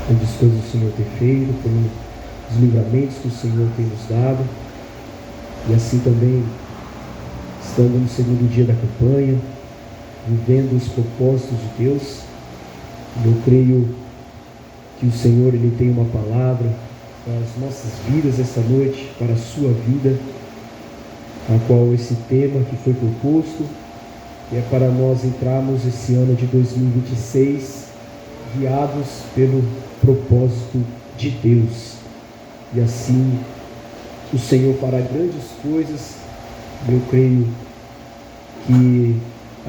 pelas coisas que o Senhor tem feito, pelos livramentos que o Senhor tem nos dado, e assim também, estando no segundo dia da campanha, vivendo os propósitos de Deus. Eu creio que o Senhor, Ele tem uma palavra para as nossas vidas esta noite, para a sua vida, a qual esse tema que foi proposto, e é para nós entrarmos esse ano de 2026 guiados pelo propósito de Deus, e assim o Senhor fará grandes coisas. Eu creio que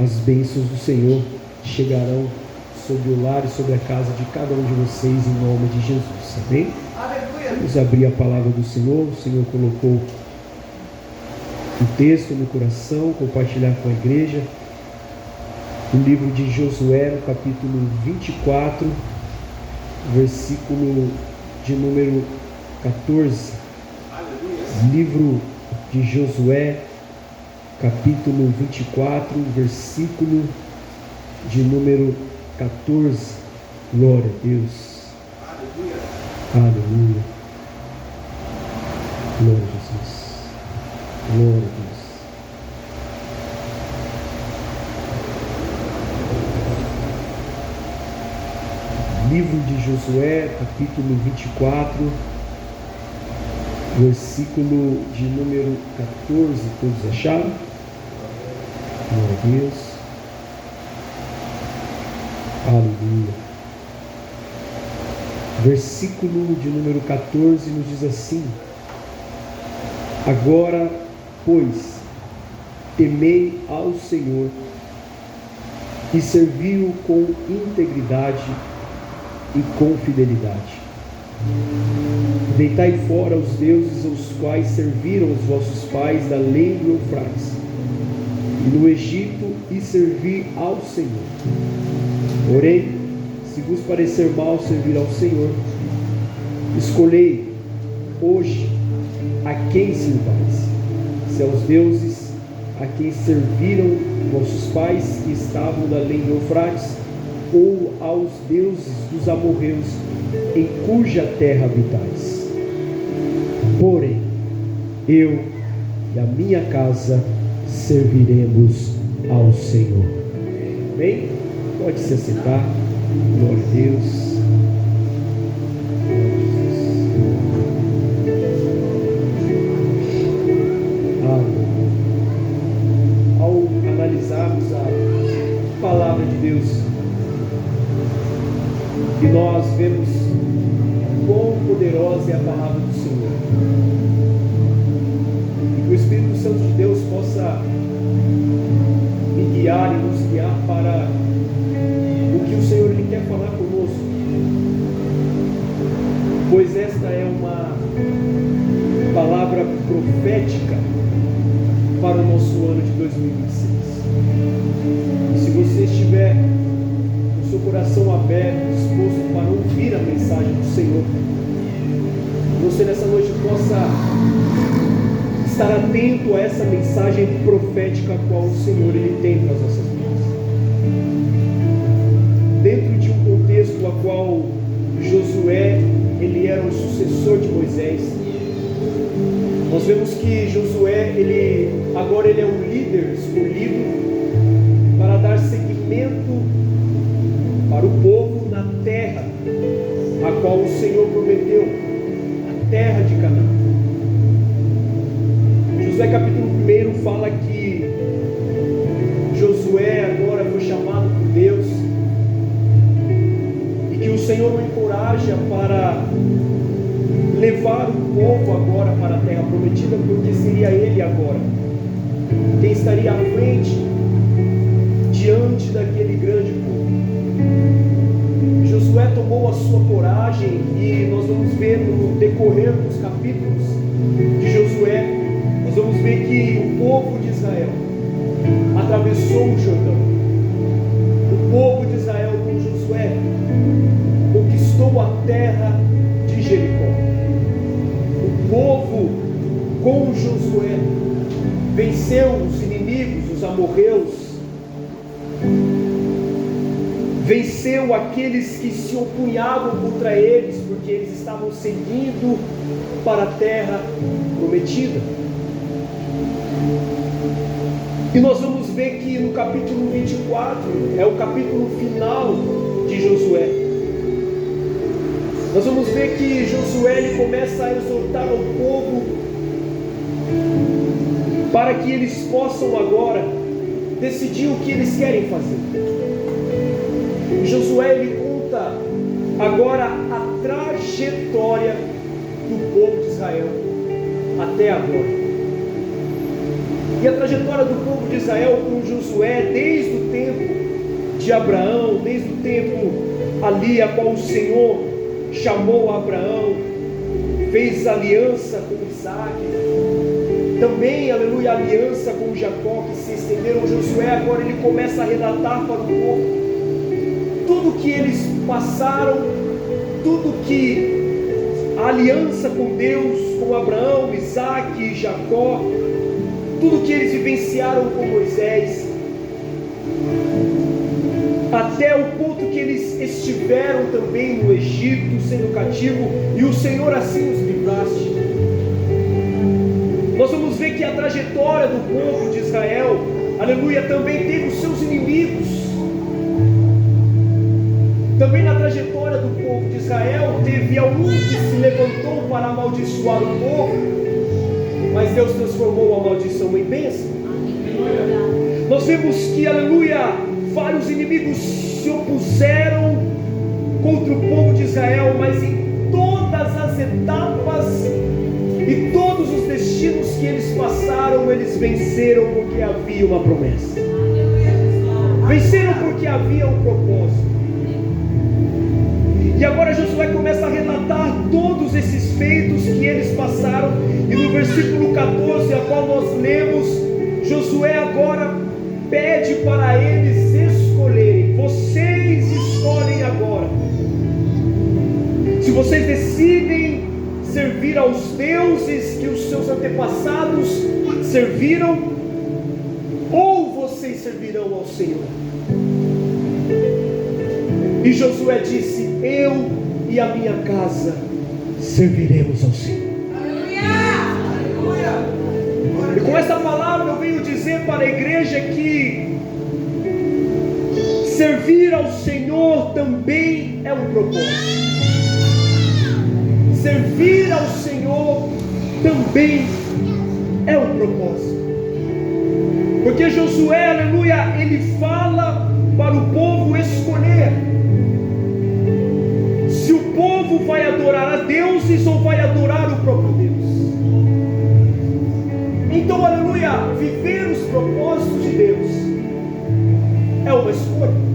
as bênçãos do Senhor chegarão sobre o lar e sobre a casa de cada um de vocês, em nome de Jesus, amém? Vamos abrir a palavra do Senhor. O Senhor colocou um texto no coração, compartilhar com a igreja, o livro de Josué, no capítulo 24, versículo de número 14. Livro de Josué, capítulo 24, versículo de número 14. Glória a Deus. Aleluia. Glória a Jesus. Glória a Deus. Livro de Josué, capítulo 24, versículo de número 14. Todos acharam? Glória a Deus. Aleluia. Versículo de número 14 nos diz assim: agora, pois, temei ao Senhor e servi-o com integridade e com fidelidade. Deitai fora os deuses aos quais serviram os vossos pais da além do Eufrates e no Egito, e servi ao Senhor. Porém, se vos parecer mal servir ao Senhor, escolhei hoje a quem sirvais, se aos deuses a quem serviram vossos pais que estavam da além do Eufrates, ou aos deuses dos amorreus em cuja terra habitais. Porém, eu e a minha casa serviremos ao Senhor. Amém? Pode se assentar. Glória a Deus. Ao analisarmos a palavra de Deus, e nós vemos quão poderosa é a palavra do Senhor, e que o Espírito Santo de Deus possa me guiar e nos guiar para o que o Senhor Ele quer falar conosco, pois esta é uma palavra profética para o nosso ano de 2026. E se você estiver seu coração aberto, disposto para ouvir a mensagem do Senhor, você nessa noite possa estar atento a essa mensagem profética a qual o Senhor Ele tem para as nossas vidas. Dentro de um contexto a qual Josué ele era o sucessor de Moisés, nós vemos que Josué agora ele é um líder escolhido para dar seguimento para o povo na terra a qual o Senhor prometeu, a terra de Canaã. Josué capítulo 1 fala que Josué agora foi chamado por Deus e que o Senhor o encoraja para levar o povo agora para a terra prometida, porque seria ele agora quem estaria à frente diante daquele grande povo. Josué tomou a sua coragem, e nós vamos ver no decorrer dos capítulos de Josué, nós vamos ver que o povo de Israel atravessou o Jordão. O povo de Israel com Josué conquistou a terra de Jericó. O povo com Josué venceu os inimigos, os amorreus, venceu venceu aqueles que se opunhavam contra eles, porque eles estavam seguindo para a terra prometida. E nós vamos ver que no capítulo 24, é o capítulo final de Josué, nós vamos ver que Josué ele começa a exortar ao povo para que eles possam agora decidir o que eles querem fazer. Josué ele conta agora a trajetória do povo de Israel até agora. E a trajetória do povo de Israel com Josué, desde o tempo de Abraão, desde o tempo ali a qual o Senhor chamou Abraão, fez aliança com Isaac, também, aleluia, aliança com Jacó, que se estenderam. Josué agora ele começa a relatar para o povo tudo que eles passaram, tudo que a aliança com Deus, com Abraão, Isaac e Jacó, tudo que eles vivenciaram com Moisés, até o ponto que eles estiveram também no Egito, sendo cativo, e o Senhor assim os livraste. Nós vamos ver que a trajetória do povo de Israel, aleluia, também teve os seus inimigos. Também na trajetória do povo de Israel, teve algum que se levantou para amaldiçoar o povo, mas Deus transformou a maldição em bênção. Nós vemos que, aleluia, vários inimigos se opuseram contra o povo de Israel, mas em todas as etapas e todos os destinos que eles passaram, eles venceram porque havia uma promessa. Venceram porque havia um propósito. E agora Josué começa a relatar todos esses feitos que eles passaram. E no versículo 14, a qual nós lemos, Josué agora pede para eles escolherem. Vocês escolhem agora. Se vocês decidem servir aos deuses que os seus antepassados serviram, ou vocês servirão ao Senhor. E Josué disse: eu e a minha casa serviremos ao Senhor. E com essa palavra eu venho dizer para a igreja que servir ao Senhor também é um propósito. Servir ao Senhor também é um propósito. Porque Josué, aleluia, ele fala para o povo escolher se o povo vai adorar a deuses ou vai adorar o próprio Deus. Então, aleluia, viver os propósitos de Deus é uma escolha.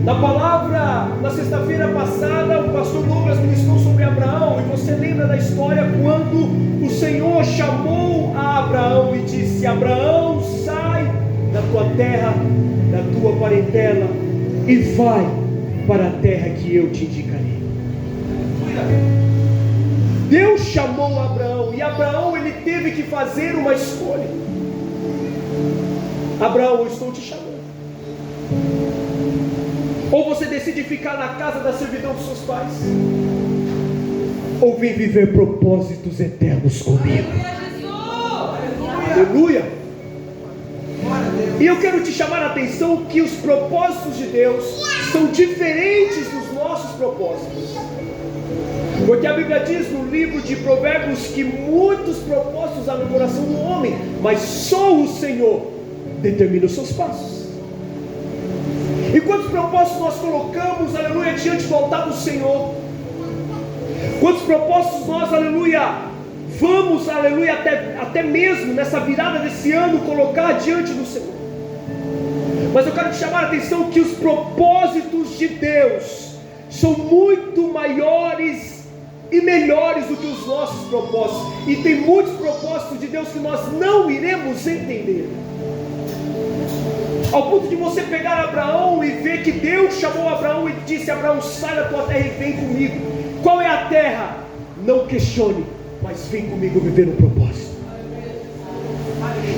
Na palavra, na sexta-feira passada, o pastor Douglas ministrou sobre Abraão, e você lembra da história quando o Senhor chamou a Abraão e disse: Abraão, sai da tua terra, da tua parentela, e vai para a terra que eu te indicarei. Deus chamou Abraão, e Abraão ele teve que fazer uma escolha. Abraão, eu estou te chamando. Ou você decide ficar na casa da servidão dos seus pais, ou vem viver propósitos eternos comigo. Aleluia. E eu quero te chamar a atenção que os propósitos de Deus são diferentes dos nossos propósitos. Porque a Bíblia diz no livro de Provérbios que muitos propósitos há no coração do homem, mas só o Senhor determina os seus passos. E quantos propósitos nós colocamos, aleluia, diante do altar do Senhor? Quantos propósitos nós, aleluia, vamos, aleluia, até mesmo nessa virada desse ano colocar diante do Senhor? Mas eu quero te chamar a atenção que os propósitos de Deus são muito maiores e melhores do que os nossos propósitos. E tem muitos propósitos de Deus que nós não iremos entender. Ao ponto de você pegar Abraão e ver que Deus chamou Abraão e disse: Abraão, sai da tua terra e vem comigo. Qual é a terra? Não questione, mas vem comigo viver um propósito.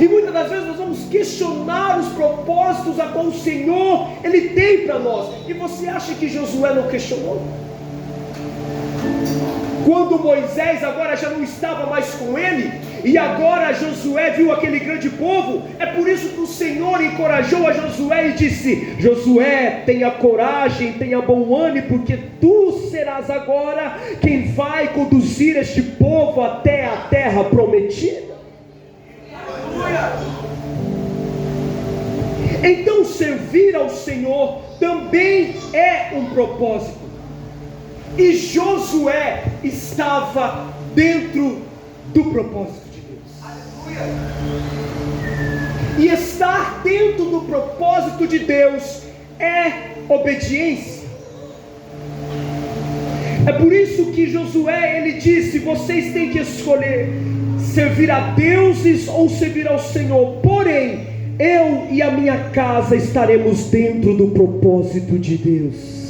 E muitas das vezes nós vamos questionar os propósitos a qual o Senhor Ele tem para nós. E você acha que Josué não questionou? Quando Moisés agora já não estava mais com ele, e agora Josué viu aquele grande povo, é por isso que o Senhor encorajou a Josué e disse: Josué, tenha coragem, tenha bom ânimo, porque tu serás agora quem vai conduzir este povo até a terra prometida. Então servir ao Senhor também é um propósito. E Josué estava dentro do propósito de Deus. E estar dentro do propósito de Deus é obediência. É por isso que Josué, ele disse: vocês têm que escolher servir a deuses ou servir ao Senhor. Porém, eu e a minha casa estaremos dentro do propósito de Deus.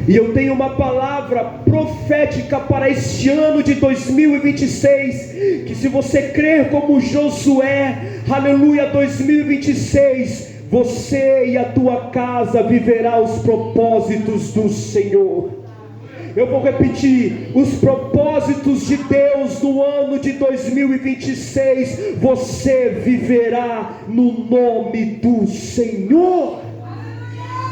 E eu tenho uma palavra profética para este ano de 2026, que se você crer como Josué, aleluia, 2026, você e a tua casa viverá os propósitos do Senhor. Eu vou repetir: os propósitos de Deus no ano de 2026, você viverá no nome do Senhor.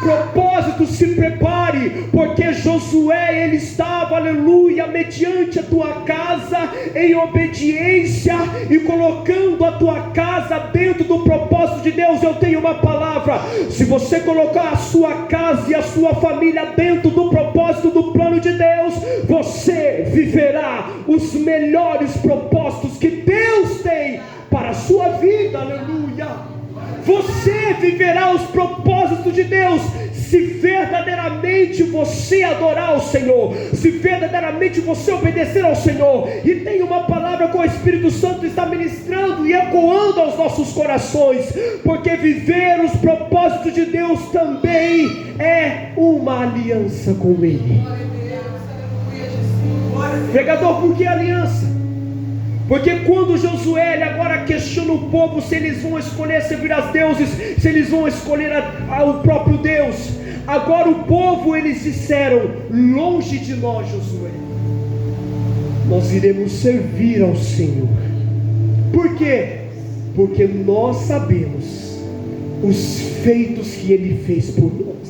Propósito, se prepare, porque Josué, ele estava, aleluia, mediante a tua casa, em obediência, e colocando a tua casa dentro do propósito de Deus. Eu tenho uma palavra: se você colocar a sua casa e a sua família dentro do propósito do plano de Deus, você viverá os melhores propósitos que Deus tem para a sua vida, aleluia. Você viverá os propósitos de Deus, se verdadeiramente você adorar o Senhor, se verdadeiramente você obedecer ao Senhor. E tem uma palavra que o Espírito Santo está ministrando e ecoando aos nossos corações, porque viver os propósitos de Deus também é uma aliança com Ele. Pregador, por que aliança? Porque quando Josué ele agora questiona o povo se eles vão escolher servir aos deuses, se eles vão escolher o próprio Deus, agora o povo, eles disseram: longe de nós, Josué, nós iremos servir ao Senhor. Por quê? Porque nós sabemos os feitos que Ele fez por nós.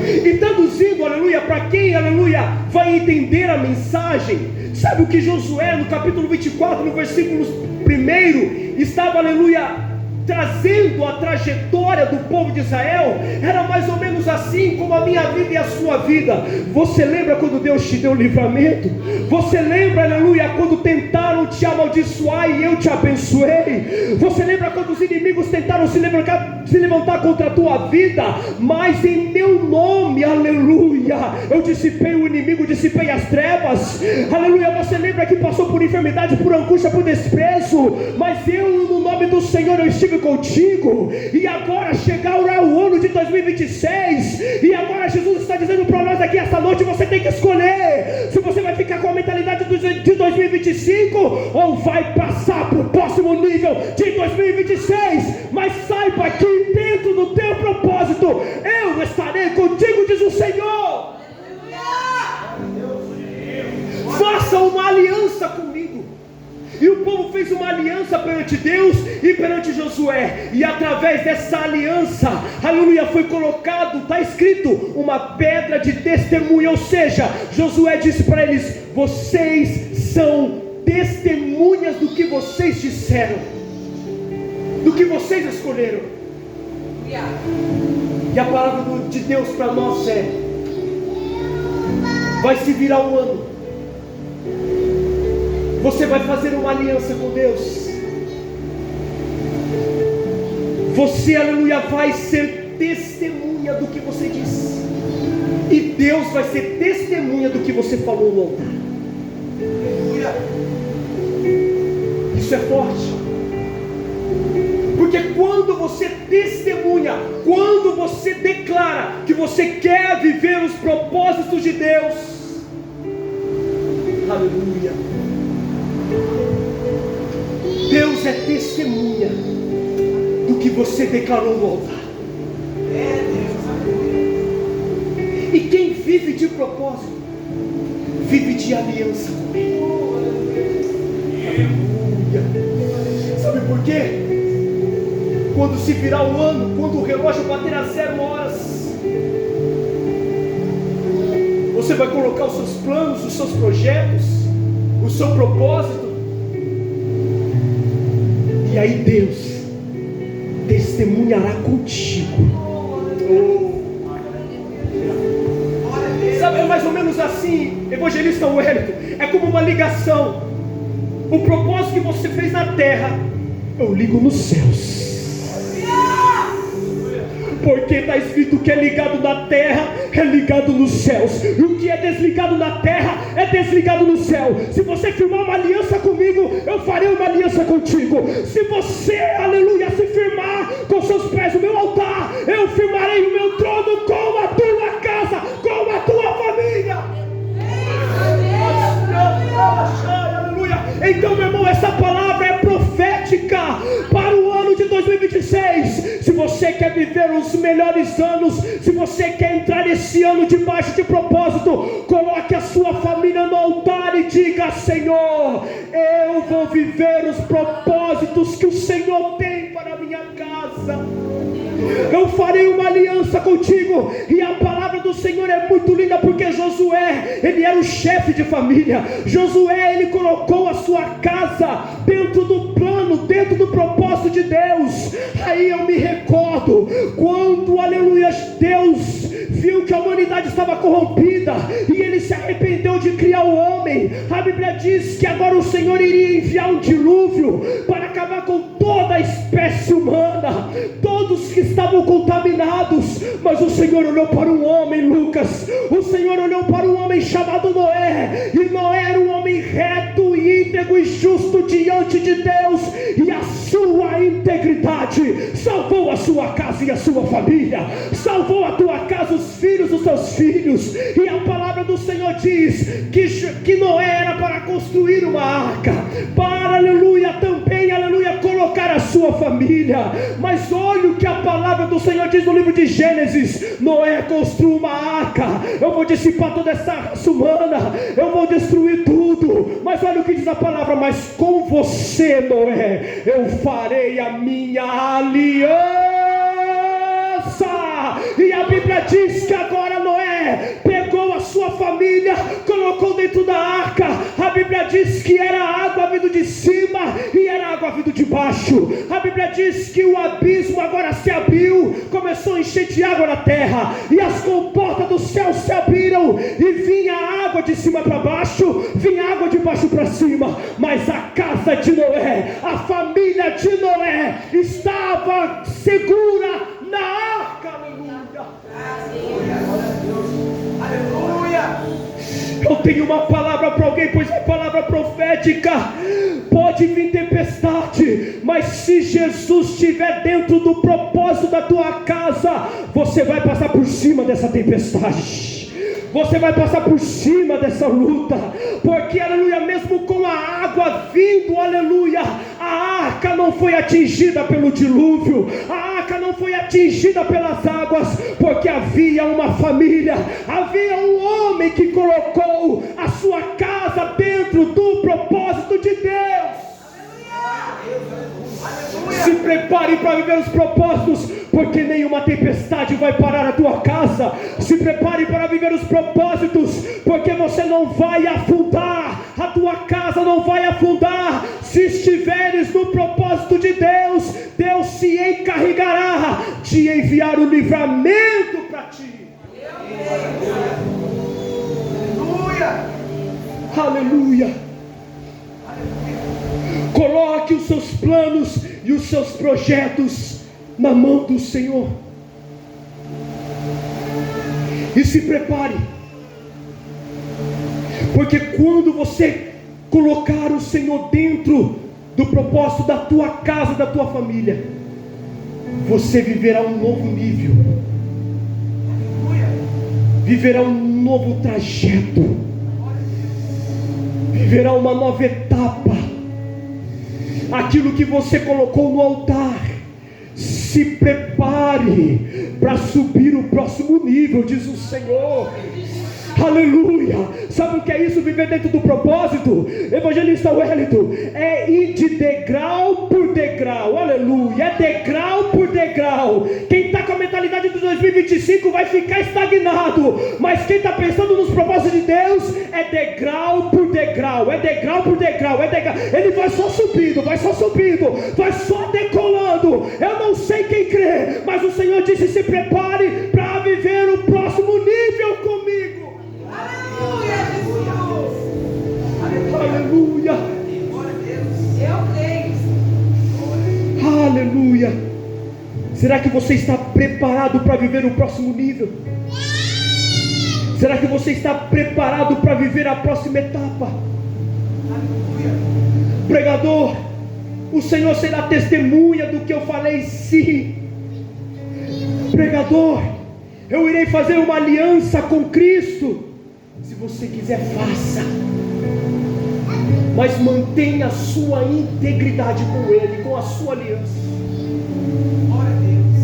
E traduzindo, aleluia, para quem, aleluia, vai entender a mensagem, sabe o que Josué, no capítulo 24, no versículo 1, estava, aleluia, trazendo a trajetória do povo de Israel? Era mais ou menos assim como a minha vida e a sua vida. Você lembra quando Deus te deu livramento? Você lembra, aleluia, quando tentaram te amaldiçoar e eu te abençoei? Você lembra quando os inimigos tentaram se levantar contra a tua vida? Mas em meu nome, aleluia, eu dissipei o inimigo, dissipei as trevas, aleluia. Você lembra que passou por enfermidade, por angústia, por desprezo, mas eu, no nome do Senhor, eu estive contigo. E agora chegar o ano de 2026, e agora Jesus está dizendo para nós aqui esta noite: você tem que escolher se você vai ficar com a mentalidade de 2025 ou vai passar para o próximo nível de 2026. Mas saiba que dentro do teu propósito eu estarei contigo, diz o Senhor. Faça uma aliança comigo. E o povo fez uma aliança perante Deus e perante Josué, e através dessa aliança, aleluia, foi colocado, está escrito, uma pedra de testemunha. Ou seja, Josué disse para eles: vocês são testemunhas do que vocês disseram, do que vocês escolheram. E a palavra de Deus para nós é: vai se virar um ano, você vai fazer uma aliança com Deus. Você, aleluia, vai ser testemunha do que você disse, e Deus vai ser testemunha do que você falou no altar. Isso é forte, porque quando você testemunha, quando você declara que você quer viver os propósitos de Deus, aleluia, Deus é testemunha do que você declarou no altar. E quem vive de propósito, vive de aliança com Ele. Aleluia. Sabe por quê? Quando se virar o ano, quando o relógio bater às 0 horas, você vai colocar os seus planos, os seus projetos, o seu propósito, e aí Deus testemunhará contigo. Sabe, é mais ou menos assim, evangelista Wellington, é como uma ligação. O propósito que você fez na terra, eu ligo nos céus. Porque está escrito que é ligado na terra, é ligado nos céus. E o que é desligado na terra, é desligado no céu. Se você firmar uma aliança comigo, eu farei uma aliança contigo. Se você, aleluia, se firmar com seus pés no meu altar, eu firmarei o meu trono com a tua casa, com a tua família. Aleluia. Então, meu irmão, essa palavra é profética para o ano de 2026. Se você quer viver os melhores anos, se você quer entrar esse ano debaixo de propósito, coloque a sua família no altar e diga: Senhor, eu vou viver os propósitos que o Senhor tem para a minha casa. Eu farei uma aliança contigo. E a palavra do Senhor é muito linda, porque Josué, ele era o chefe de família. Josué, ele colocou a sua casa dentro do plano, dentro do propósito de Deus. Aí eu me recordo quando, aleluia, Deus viu que a humanidade estava corrompida e ele se arrependeu de criar o homem. A Bíblia diz que agora o Senhor iria enviar um dilúvio para acabar com toda a espécie humana, todos que estavam contaminados. Mas o Senhor olhou para um homem, Lucas, o Senhor olhou para um homem chamado Noé, e Noé era um homem reto, íntegro e justo diante de Deus, e a sua integridade salvou a sua casa e a sua família, salvou a tua casa, os filhos dos seus filhos. E a palavra do Senhor diz que Noé era para construir uma arca, para, aleluia, também, aleluia, colocar a sua família. Mas olha o que a palavra do Senhor diz no livro de Gênesis: Noé construiu uma arca. Eu vou dissipar toda essa raça humana, eu vou destruir tudo. Mas olha o que diz a palavra: mas com você, Noé, eu farei a minha aliança. E a Bíblia diz que agora Noé pegou a sua família, colocou dentro da arca. A Bíblia diz que era água vindo de cima e era água vindo de baixo. A Bíblia diz que o abismo agora se abriu, começou a encher de água na terra, e as comportas do céu se abriram, e vinha água de cima para baixo, vinha água de baixo para cima. Mas a casa de Noé, a família de Noé, estava segura na arca. Aleluia. Eu tenho uma palavra para alguém, pois é palavra profética. Pode vir tempestade, mas se Jesus estiver dentro do propósito da tua casa, você vai passar por cima dessa tempestade. Você vai passar por cima dessa luta, porque, aleluia, mesmo com a água vindo, aleluia, a arca não foi atingida pelo dilúvio, a arca não foi atingida pelas águas, porque havia uma família, havia um homem que colocou a sua casa dentro do propósito de Deus. Se prepare para viver os propósitos, porque nenhuma tempestade vai parar a tua casa. Se prepare para viver os propósitos, porque você não vai afundar, a tua casa não vai afundar. Se estiveres no propósito de Deus, Deus se encarregará de enviar o livramento para ti. Aleluia. Aleluia. Coloque os seus planos e os seus projetos na mão do Senhor, e se prepare, porque quando você colocar o Senhor dentro do propósito da tua casa, da tua família, você viverá um novo nível, viverá um novo trajeto, viverá uma nova etapa. aquilo que você colocou no altar. Se prepare para subir o próximo nível, diz o Senhor. Aleluia. Sabe o que é isso? Viver dentro do propósito, evangelista Wellington, é ir de degrau por degrau. Aleluia. É degrau por degrau. Quem está com a mentalidade de 2025 vai ficar estagnado, mas quem está pensando nos propósitos de Deus é degrau por degrau, é degrau por degrau, é degrau. Ele vai só subindo, vai só subindo, vai só decolando. Eu não sei quem crê, mas o Senhor disse: se prepare para viver o próximo nível comigo. Aleluia, Jesus. Aleluia. Eu creio. Aleluia. Será que você está preparado para viver o próximo nível? Será que você está preparado para viver a próxima etapa? Aleluia. Pregador, o Senhor será testemunha do que eu falei, sim. Pregador, eu irei fazer uma aliança com Cristo. Se você quiser, faça, mas mantenha a sua integridade com Ele, com a sua aliança. Glória a Deus.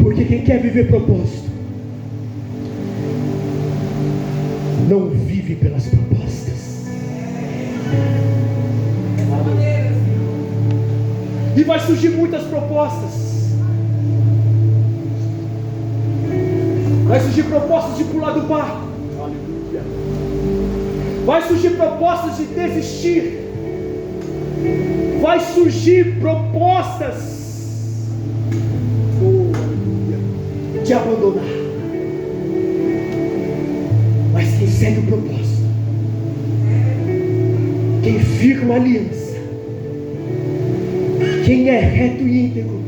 Porque quem quer viver propósito não vive pelas propostas. E vai surgir muitas propostas. Vai surgir propostas de pular do barco. Aleluia. Vai surgir propostas de desistir. Vai surgir propostas de abandonar. Mas quem segue o propósito, quem firma a aliança, quem é reto e íntegro,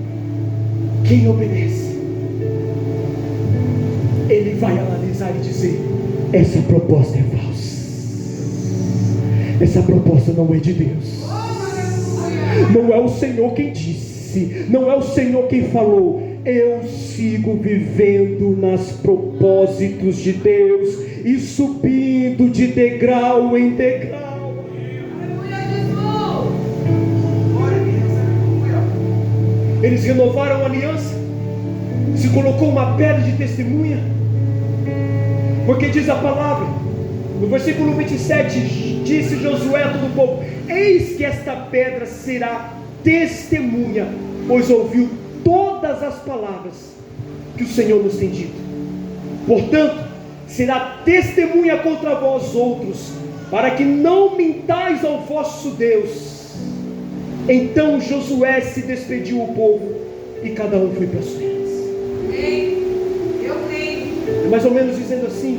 quem obedece, ele vai analisar e dizer: essa proposta é falsa, essa proposta não é de Deus, não é o Senhor quem disse, não é o Senhor quem falou. Eu sigo vivendo nos propósitos de Deus e subindo de degrau em degrau. Eles renovaram a aliança, se colocou uma pedra de testemunha, porque diz a palavra, no versículo 27, disse Josué a todo o povo: eis que esta pedra será testemunha, pois ouviu todas as palavras que o Senhor nos tem dito. Portanto, será testemunha contra vós outros, para que não mintais ao vosso Deus. Então Josué se despediu o povo, e cada um foi para suas terras. Eu creio. É mais ou menos dizendo assim,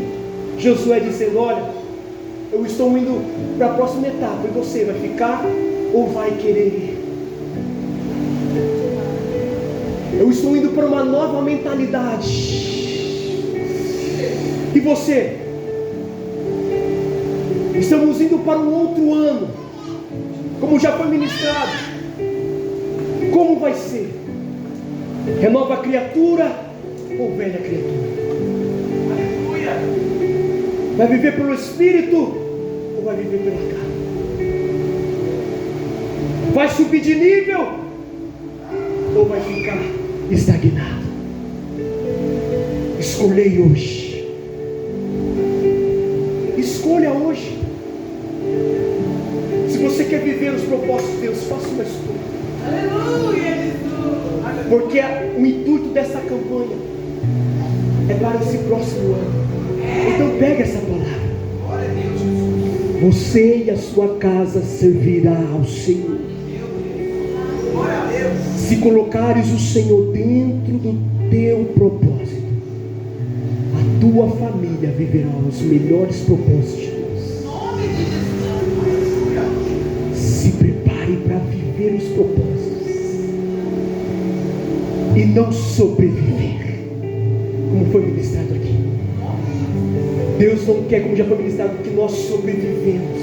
Josué dizendo: olha, eu estou indo para a próxima etapa, e você vai ficar ou vai querer ir? Eu estou indo para uma nova mentalidade. E você? Estamos indo para um outro ano, como já foi ministrado. Como vai ser? Renova criatura ou velha criatura? Aleluia! Vai viver pelo Espírito ou vai viver pela carne? Vai subir de nível ou vai ficar estagnado? Escolhei hoje. Escolha hoje. Se você quer viver os propósitos de Deus, faça uma escolha. Aleluia, Jesus. Porque o intuito dessa campanha é para esse próximo ano. Então pega essa palavra. Glória a Deus, Jesus. Você e a sua casa servirá ao Senhor. Glória a Deus. Se colocares o Senhor dentro do teu propósito, a tua família viverá os melhores propósitos de Deus. Se prepare para viver os propósitos e não sobreviver, como foi ministrado aqui. Deus não quer, como já foi ministrado, que nós sobrevivemos,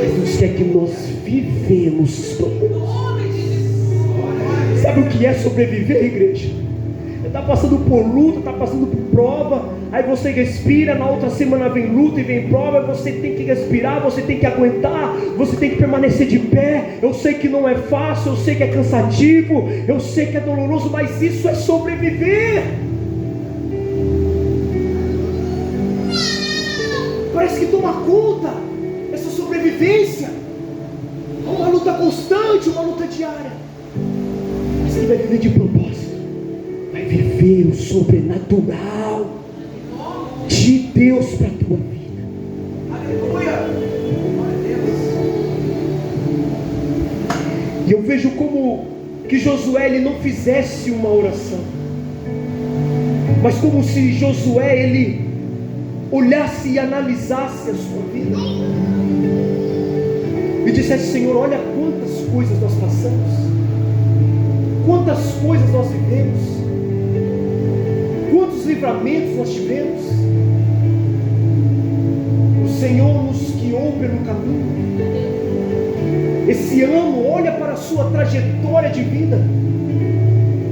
mas Deus quer que nós vivemos os propósitos. Sabe o que é sobreviver, igreja? Está passando por luta, está passando por prova, aí você respira, na outra semana vem luta e vem prova, você tem que respirar, você tem que aguentar, você tem que permanecer de pé. Eu sei que não é fácil, eu sei que é cansativo, eu sei que é doloroso, mas isso é sobreviver. Parece que toma conta essa sobrevivência, uma luta constante, uma luta diária. Mas quem vai viver de propósito, vai viver o sobrenatural de Deus para a tua vida. Aleluia! E eu vejo como que Josué ele não fizesse uma oração, mas como se Josué ele olhasse e analisasse a sua vida e dissesse: Senhor, olha quantas coisas nós passamos, quantas coisas nós vivemos, quantos livramentos nós tivemos. O Senhor nos guiou pelo caminho. Esse ano, olha para a sua trajetória de vida,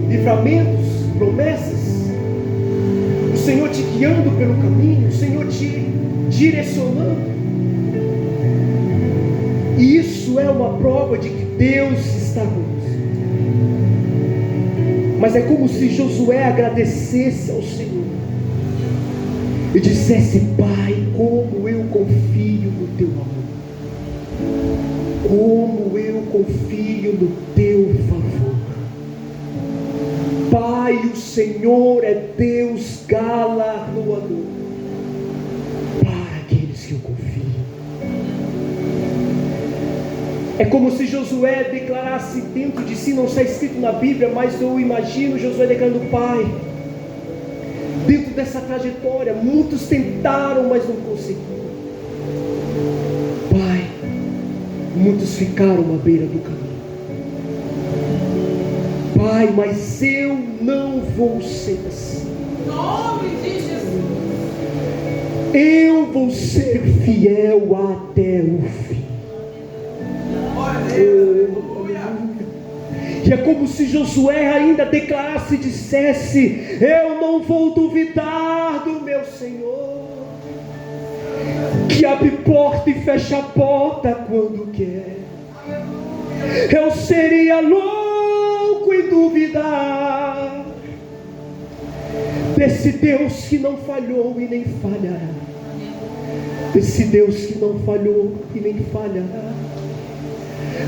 livramentos, promessas, o Senhor te guiando pelo caminho, o Senhor te direcionando. E isso é uma prova de que Deus está conosco. Mas é como se Josué agradecesse ao Senhor e dissesse: Pai, como eu confio no teu amor, como eu confio no teu favor. Pai, o Senhor é Deus galardoador para aqueles que o confiam. É como se Josué declarasse dentro de si, não está escrito na Bíblia, mas eu imagino Josué declarando: Pai, dentro dessa trajetória, muitos tentaram, mas não conseguiram. Pai, muitos ficaram à beira do caminho. Pai, mas eu não vou ser assim. Em nome de Jesus. Eu vou ser fiel até o fim. E é como se Josué ainda declarasse e dissesse: eu não vou duvidar do meu Senhor, que abre porta e fecha a porta quando quer. Eu seria louco em duvidar desse Deus que não falhou e nem falhará, desse Deus que não falhou e nem falhará,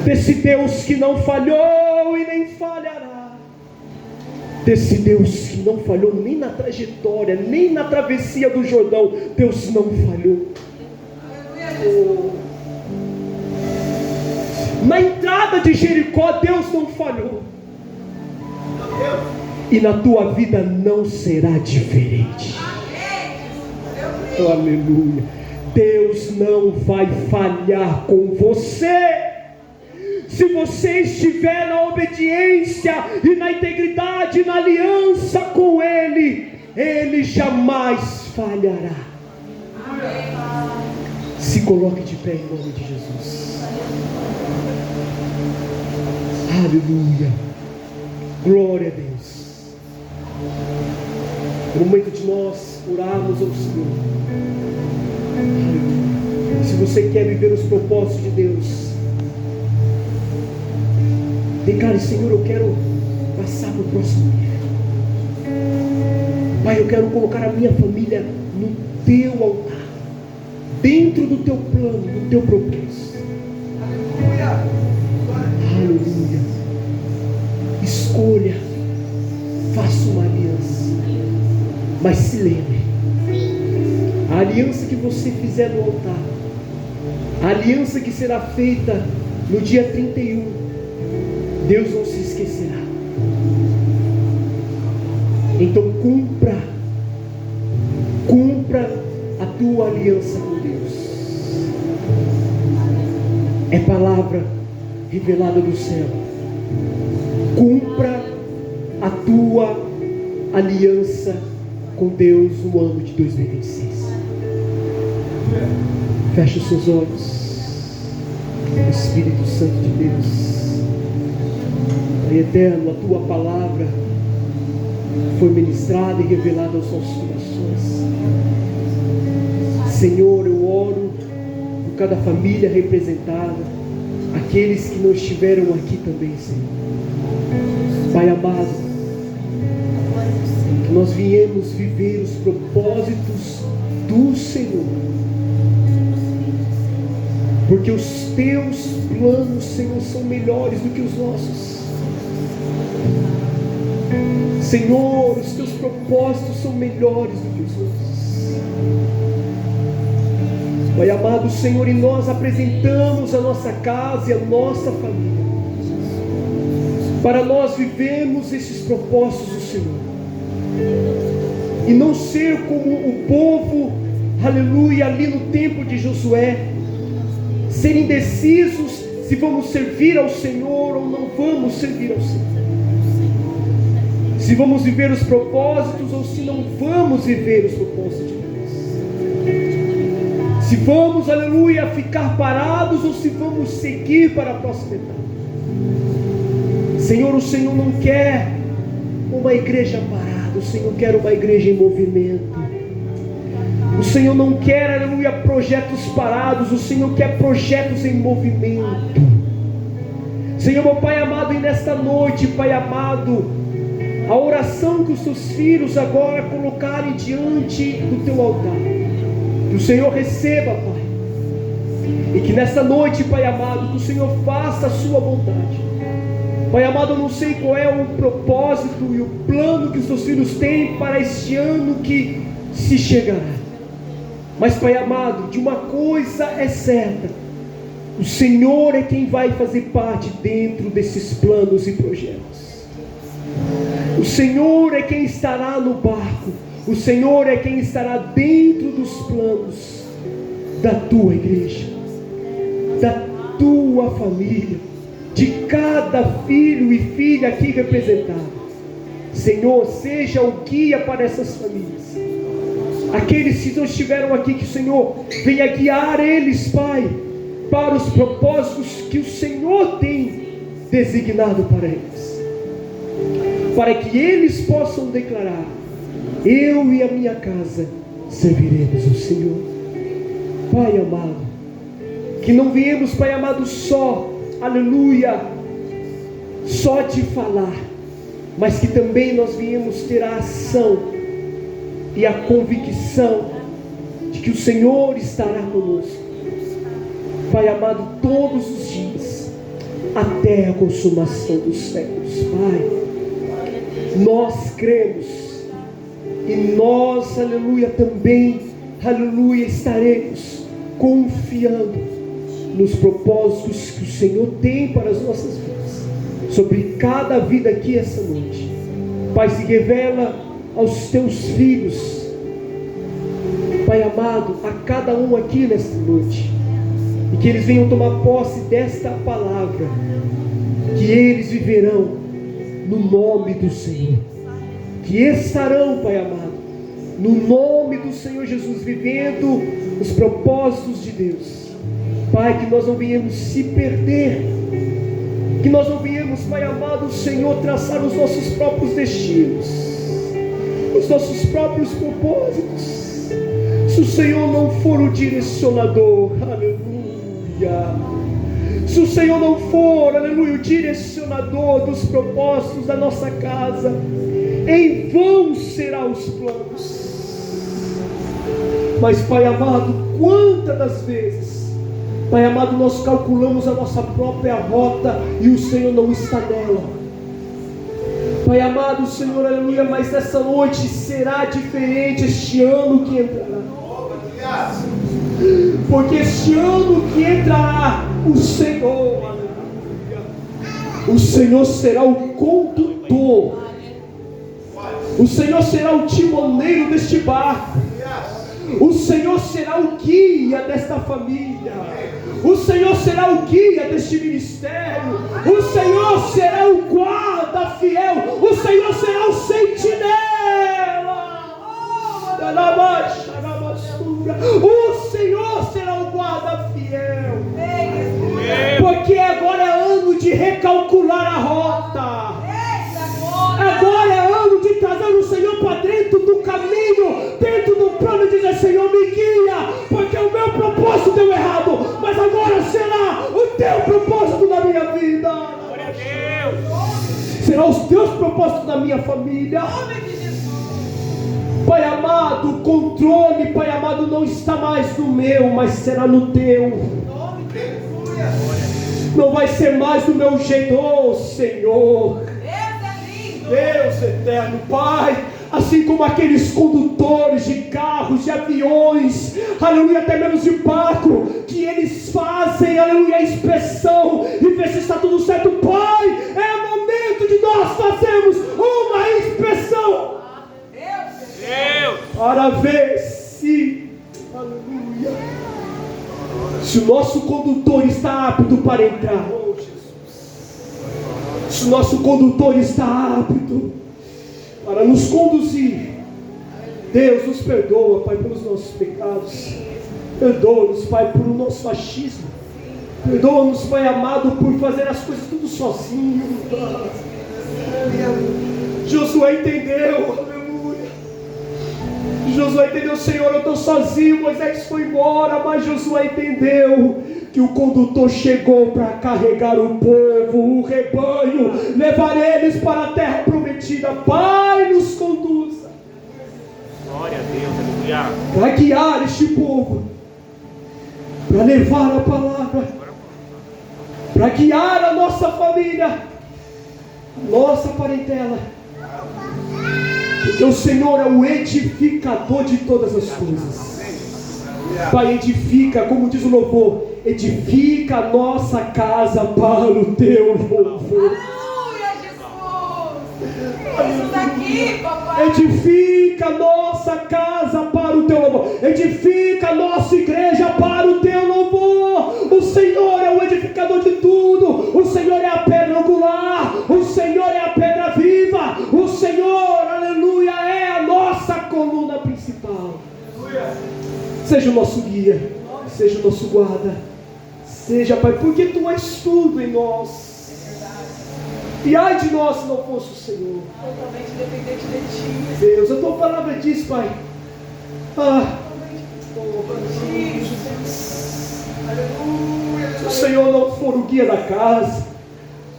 desse Deus que não falhou e nem falhará, desse Deus que não falhou nem na trajetória, nem na travessia do Jordão. Deus não falhou. Na entrada de Jericó, Deus não falhou. E na tua vida não será diferente. Aleluia. Deus não vai falhar com você. Se você estiver na obediência e na integridade, na aliança com Ele, Ele jamais falhará. Se coloque de pé em nome de Jesus. Aleluia. Glória a Deus. É o momento de nós orarmos ao Senhor. Aleluia. Se você quer viver os propósitos de Deus, declare: Senhor, eu quero passar para o próximo nível. Pai, eu quero colocar a minha família no teu altar, dentro do teu plano, do teu propósito. Aleluia. Aleluia. Escolha, faça uma aliança, mas se lembre: a aliança que você fizer no altar, a aliança que será feita no dia 31, Deus não se esquecerá. Então cumpra a tua aliança com Deus. É palavra revelada do céu. Cumpra a tua aliança com Deus no ano de 2026. Feche os seus olhos. Espírito Santo de Deus, Pai eterno, a tua palavra foi ministrada e revelada aos nossos corações. Senhor, eu oro por cada família representada, aqueles que não estiveram aqui também, Senhor. Pai amado, que nós viemos viver os propósitos do Senhor, porque os teus planos, Senhor, são melhores do que os nossos. Senhor, os teus propósitos são melhores do que os nossos. Pai amado, Senhor, e nós apresentamos a nossa casa e a nossa família, para nós vivermos esses propósitos do Senhor, e não ser como o povo, aleluia, ali no tempo de Josué, ser indecisos se vamos servir ao Senhor ou não vamos servir ao Senhor, se vamos viver os propósitos ou se não vamos viver os propósitos de Deus, se vamos, aleluia, ficar parados ou se vamos seguir para a próxima etapa. Senhor, o Senhor não quer uma igreja parada, o Senhor quer uma igreja em movimento. O Senhor não quer, aleluia, projetos parados, o Senhor quer projetos em movimento. Senhor, meu Pai amado, e nesta noite, Pai amado, a oração que os teus filhos agora colocarem diante do teu altar, que o Senhor receba, Pai, e que nesta noite, Pai amado, que o Senhor faça a sua vontade. Pai amado, eu não sei qual é o propósito e o plano que os teus filhos têm para este ano que se chegará, mas, Pai amado, de uma coisa é certa: o Senhor é quem vai fazer parte dentro desses planos e projetos. O Senhor é quem estará no barco, o Senhor é quem estará dentro dos planos da tua igreja, da tua família, de cada filho e filha aqui representado. Senhor, seja o guia para essas famílias, aqueles que não estiveram aqui, que o Senhor venha guiar eles, Pai, para os propósitos que o Senhor tem designado para eles, para que eles possam declarar: eu e a minha casa serviremos ao Senhor. Pai amado, que não viemos, Pai amado, só, aleluia, só de falar, mas que também nós viemos ter a ação e a convicção de que o Senhor estará conosco, Pai amado, todos os dias, até a consumação dos séculos. Pai, nós cremos, e nós, aleluia, também, aleluia, estaremos confiando nos propósitos que o Senhor tem para as nossas vidas, sobre cada vida aqui essa noite. Pai, se revela aos teus filhos, Pai amado, a cada um aqui nesta noite, e que eles venham tomar posse desta palavra, que eles viverão no nome do Senhor, que estarão, Pai amado, no nome do Senhor Jesus, vivendo os propósitos de Deus. Pai, que nós não venhamos se perder, que nós não venhamos, Pai amado, Senhor, traçar os nossos próprios destinos, os nossos próprios propósitos, se o Senhor não for o direcionador. Aleluia. Se o Senhor não for, aleluia, o direcionador dos propósitos da nossa casa, em vão serão os planos. Mas, Pai amado, quantas das vezes, Pai amado, nós calculamos a nossa própria rota e o Senhor não está nela. Pai amado, Senhor, aleluia, mas nessa noite será diferente este ano que entrará. Porque este ano que entrará, o Senhor, aleluia, o Senhor será o condutor, o Senhor será o timoneiro deste barco, o Senhor será o guia desta família, o Senhor será o guia deste ministério, o Senhor será o guarda fiel, o Senhor será o sentinela. O Senhor será o guarda fiel, porque agora é ano de recalcular a rota, agora é ano de trazer o Senhor propósitos na minha família. Pai amado, o controle, Pai amado, não está mais no meu, mas será no teu. Não vai ser mais do meu jeito, oh Senhor. Deus eterno, Pai. Assim como aqueles condutores de carros, de aviões, aleluia, até mesmo de barco, que eles fazem, aleluia, a inspeção e ver se está tudo certo. Pai, é momento de nós fazermos uma inspeção para ver se, aleluia, se o nosso condutor está apto para entrar. Se o nosso condutor está apto para nos conduzir. Deus nos perdoa, Pai, pelos nossos pecados. Perdoa-nos, Pai, por o nosso achismo. Perdoa-nos, Pai amado, por fazer as coisas tudo sozinho. Josué entendeu, aleluia. Josué entendeu, Senhor, eu estou sozinho. Moisés foi embora, mas Josué entendeu que o condutor chegou para carregar o povo, o rebanho, levar eles para a terra prometida. Pai, nos conduza. Glória a Deus, aleluia. Para guiar este povo, para levar a palavra, para guiar a nossa família, a nossa parentela. Porque o Senhor é o edificador de todas as coisas. Pai, edifica, como diz o louvor, edifica a nossa casa para o teu louvor. Aleluia, Jesus! Isso daqui, papai! Edifica a nossa casa para o teu louvor. Edifica a nossa igreja para o teu louvor. O Senhor é o edificador de tudo. O Senhor é a pedra angular. O Senhor é a pedra viva. O Senhor, aleluia, é a nossa coluna principal. Seja o nosso guia, seja o nosso guarda, seja, Pai, porque Tu és tudo em nós. E ai de nós se não fosse o Senhor. Totalmente dependente de Ti. Deus, a Tua palavra diz, Pai. Se o Senhor não for o guia da casa,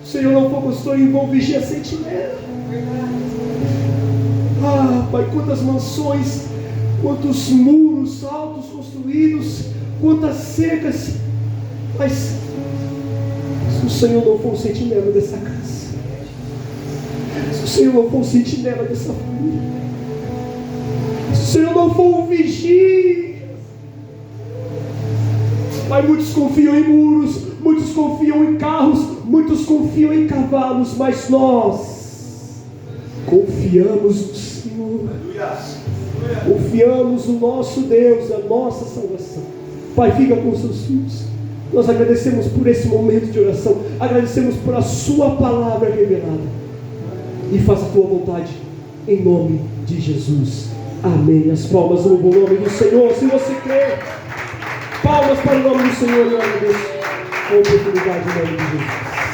se o Senhor não for pastor e vão vigia a sentinela. Pai, quantas mansões, quantos muros altos construídos, quantas cercas, mas se o Senhor não for o sentinela dessa casa, se o Senhor não for o sentinela dessa família, se o Senhor não for o vigia, Pai, muitos confiam em muros, muitos confiam em carros, muitos confiam em cavalos, mas nós confiamos no Senhor. Confiamos no nosso Deus, a nossa salvação. Pai, fica com os seus filhos. Nós agradecemos por esse momento de oração. Agradecemos por a sua palavra revelada. E faça a tua vontade, em nome de Jesus. Amém. As palmas no bom nome do Senhor. Se você crê, palmas para o nome do Senhor. Eu agradeço a oportunidade em nome de Jesus.